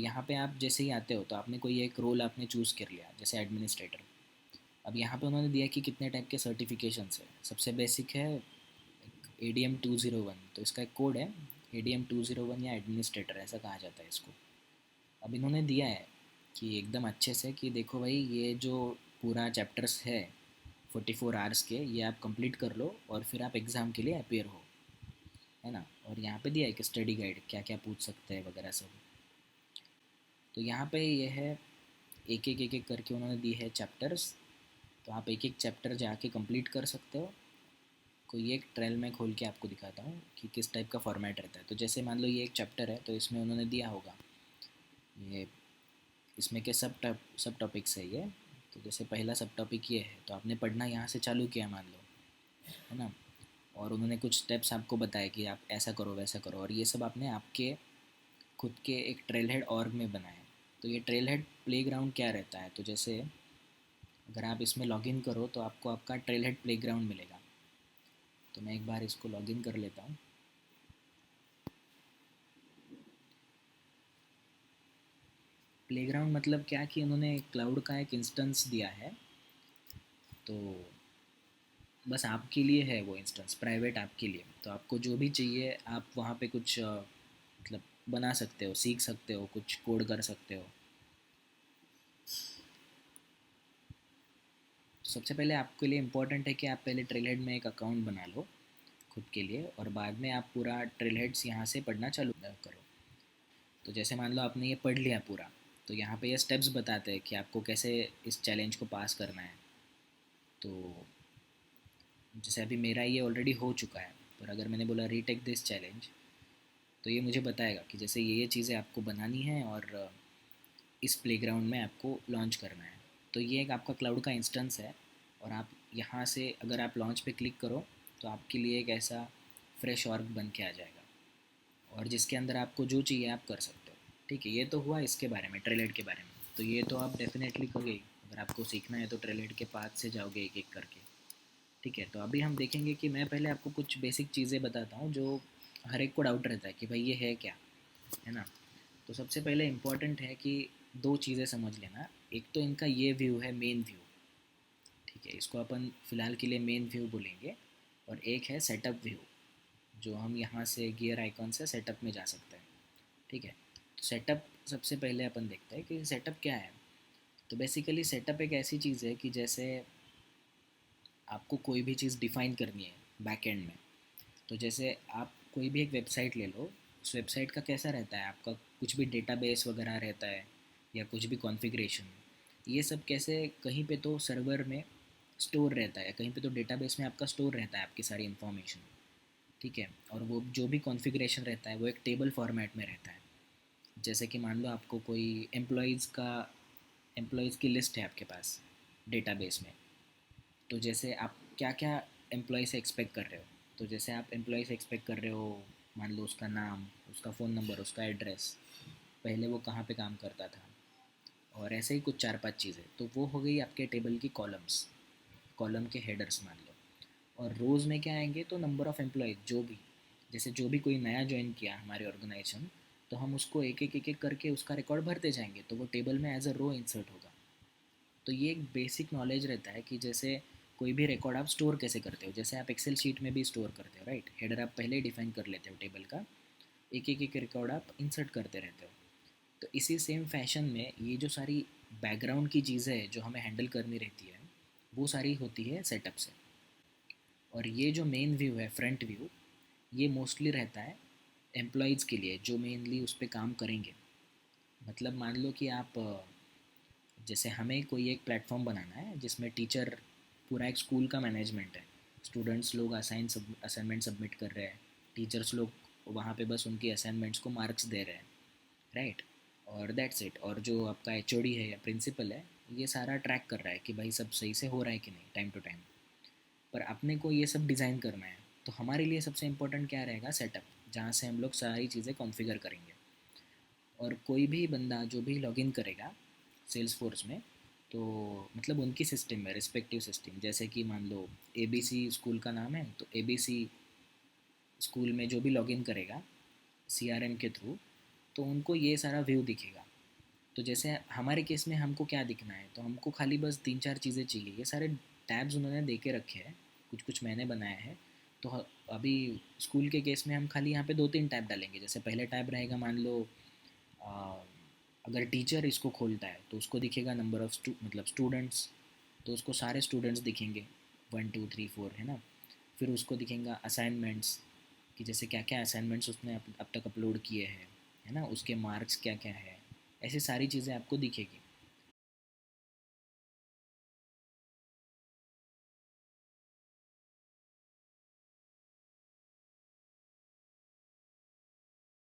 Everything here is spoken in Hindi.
यहाँ पे आप जैसे ही आते हो तो आपने कोई एक रोल आपने चूज़ कर लिया जैसे एडमिनिस्ट्रेटर। अब यहाँ पे उन्होंने दिया कि कितने टाइप के सर्टिफिकेशंस है। सबसे बेसिक है ADM 201, तो इसका एक कोड है ADM 201 या एडमिनिस्ट्रेटर ऐसा कहा जाता है इसको। अब इन्होंने दिया है कि एकदम अच्छे से कि देखो भाई ये जो पूरा चैप्टर्स है 44 आवर्स के, ये आप कंप्लीट कर लो और फिर आप एग्ज़ाम के लिए अपियर हो, है ना। और यहाँ पे दिया है कि स्टडी गाइड क्या क्या पूछ सकते हैं वगैरह सब। तो यहाँ पे ये है एक एक करके उन्होंने दी है चैप्टर्स। तो आप एक एक चैप्टर जाके कंप्लीट कर सकते हो। कोई एक ट्रेल में खोल के आपको दिखाता हूँ कि किस टाइप का फॉर्मेट रहता है। तो जैसे मान लो ये एक चैप्टर है तो इसमें उन्होंने दिया होगा ये, इसमें के सब टॉपिक्स है ये। तो जैसे पहला सब टॉपिक ये है तो आपने पढ़ना यहाँ से चालू किया मान लो, है ना। और उन्होंने कुछ स्टेप्स आपको बताए कि आप ऐसा करो वैसा करो, और ये सब आपने आपके खुद के एक ट्रेल हेड ऑर्ग में बनाए। तो ये ट्रेल हेड प्लेग्राउंड क्या रहता है, तो जैसे अगर आप इसमें लॉगिन करो तो आपको आपका ट्रेल हेड प्लेग्राउंड मिलेगा। तो मैं एक बार इसको लॉगिन कर लेता हूँ। प्लेग्राउंड मतलब क्या कि उन्होंने क्लाउड का एक इंस्टेंस दिया है। तो बस आपके लिए है वो इंस्टेंस, प्राइवेट आपके लिए। तो आपको जो भी चाहिए आप वहाँ पे कुछ मतलब बना सकते हो, सीख सकते हो, कुछ कोड कर सकते हो। सबसे पहले आपके लिए इम्पोर्टेंट है कि आप पहले ट्रेलहेड में एक अकाउंट बना लो खुद के लिए, और बाद में आप पूरा ट्रेलहेड्स यहाँ से पढ़ना चालू करो। तो जैसे मान लो आपने ये पढ़ लिया पूरा, तो यहाँ पे ये स्टेप्स बताते हैं कि आपको कैसे इस चैलेंज को पास करना है। तो जैसे अभी मेरा ये ऑलरेडी हो चुका है, पर अगर मैंने बोला रीटेक दिस चैलेंज, तो ये मुझे बताएगा कि जैसे ये चीज़ें आपको बनानी है और इस प्लेग्राउंड में आपको लॉन्च करना है। तो ये एक आपका क्लाउड का इंस्टेंस है, और आप यहाँ से अगर आप लॉन्च पे क्लिक करो तो आपके लिए एक ऐसा फ्रेश ऑर्ग बन के आ जाएगा, और जिसके अंदर आपको जो चाहिए आप कर सकते हो। ठीक है, ये तो हुआ इसके बारे में, ट्रेलेट के बारे में। तो ये तो आप डेफिनेटली करोगे ही। अगर आपको सीखना है तो ट्रेलेट के पाथ से जाओगे एक एक करके। ठीक है, तो अभी हम देखेंगे कि मैं पहले आपको कुछ बेसिक चीज़ें बताता हूँ जो हर एक को डाउट रहता है कि भाई ये है क्या, है ना। तो सबसे पहले इम्पॉर्टेंट है कि दो चीज़ें समझ लेना। एक तो इनका ये व्यू है मेन व्यू, ठीक है, इसको अपन फ़िलहाल के लिए मेन व्यू बोलेंगे। और एक है सेटअप व्यू, जो हम यहाँ से गियर आइकॉन से सेटअप में जा सकते हैं। ठीक है, तो सेटअप सबसे पहले अपन देखते हैं कि सेटअप क्या है। तो बेसिकली सेटअप एक ऐसी चीज़ है कि जैसे आपको कोई भी चीज़ डिफ़ाइन करनी है बैकएंड में। तो जैसे आप कोई भी एक वेबसाइट ले लो, उस वेबसाइट का कैसा रहता है, आपका कुछ भी डेटाबेस वगैरह रहता है या कुछ भी कॉन्फ़िगरेशन, ये सब कैसे कहीं पे तो सर्वर में स्टोर रहता है, कहीं पे तो डेटाबेस में आपका स्टोर रहता है आपकी सारी इन्फॉर्मेशन। ठीक है, और वो जो भी कॉन्फ़िगरेशन रहता है वो एक टेबल फॉर्मेट में रहता है। जैसे कि मान लो आपको कोई एम्प्लॉयज़ की लिस्ट है आपके पास डेटाबेस में। तो जैसे आप क्या क्या एम्प्लॉय से एक्सपेक्ट कर रहे हो, तो जैसे आप एम्प्लॉय से एक्सपेक्ट कर रहे हो, मान लो उसका नाम, उसका फ़ोन नंबर, उसका एड्रेस, पहले वो कहाँ पे काम करता था, और ऐसे ही कुछ चार पांच चीज़ें। तो वो हो गई आपके टेबल की कॉलम्स, कॉलम के हेडर्स मान लो। और रोज़ में क्या आएंगे, तो नंबर ऑफ़ एम्प्लॉय जो भी, जैसे जो भी कोई नया ज्वाइन किया हमारे ऑर्गेनाइजेशन, तो हम उसको एक एक करके उसका रिकॉर्ड भरते जाएंगे, तो वो टेबल में एज अ रो इंसर्ट होगा। तो ये एक बेसिक नॉलेज रहता है कि जैसे कोई भी रिकॉर्ड आप स्टोर कैसे करते हो, जैसे आप एक्सेल शीट में भी स्टोर करते हो, राइट। हेडर आप पहले ही डिफाइन कर लेते हो टेबल का, एक रिकॉर्ड आप इंसर्ट करते रहते हो। तो इसी सेम फैशन में ये जो सारी बैकग्राउंड की चीज़ें हैं जो हमें हैंडल करनी रहती है, वो सारी होती है सेटअप से। और ये जो मेन व्यू है, फ्रंट व्यू, ये मोस्टली रहता है एम्प्लॉयज़ के लिए जो मेनली उस पर काम करेंगे। मतलब मान लो कि आप जैसे हमें कोई एक प्लेटफॉर्म बनाना है जिसमें टीचर, पूरा एक स्कूल का मैनेजमेंट है, स्टूडेंट्स लोग असाइनमेंट सबमिट कर रहे हैं, टीचर्स लोग वहाँ पे बस उनकी असाइनमेंट्स को मार्क्स दे रहे हैं, राइट। और दैट्स इट। और जो आपका एचओडी है या प्रिंसिपल है, ये सारा ट्रैक कर रहा है कि भाई सब सही से हो रहा है कि नहीं टाइम टू टाइम। पर अपने को ये सब डिज़ाइन करना है, तो हमारे लिए सबसे इम्पोर्टेंट क्या रहेगा, सेटअप, जहाँ से हम लोग सारी चीज़ें कॉन्फ़िगर करेंगे। और कोई भी बंदा जो भी लॉगिन करेगा सेल्स फोर्स में, तो मतलब उनकी सिस्टम में, रिस्पेक्टिव सिस्टम, जैसे कि मान लो ABC स्कूल का नाम है, तो ABC स्कूल में जो भी लॉगिन करेगा CRM के थ्रू, तो उनको ये सारा व्यू दिखेगा तो जैसे हमारे केस में हमको क्या दिखना है, तो हमको खाली बस 3-4 चीज़ें चाहिए। ये सारे टैब्स उन्होंने दे के रखे हैं, कुछ-कुछ मैंने बनाया है। तो अभी स्कूल के केस में हम खाली यहाँ पे 2-3 टैब डालेंगे। जैसे पहले टैब रहेगा, मान लो अ, अगर टीचर इसको खोलता है तो उसको दिखेगा नंबर ऑफ़ मतलब स्टूडेंट्स, तो उसको सारे स्टूडेंट्स दिखेंगे, 1 2 3 4, है ना। फिर उसको दिखेगा असाइनमेंट्स, कि जैसे क्या क्या असाइनमेंट्स उसने अब तक अपलोड किए हैं, है ना, उसके मार्क्स क्या क्या है, ऐसी सारी चीज़ें आपको दिखेगी।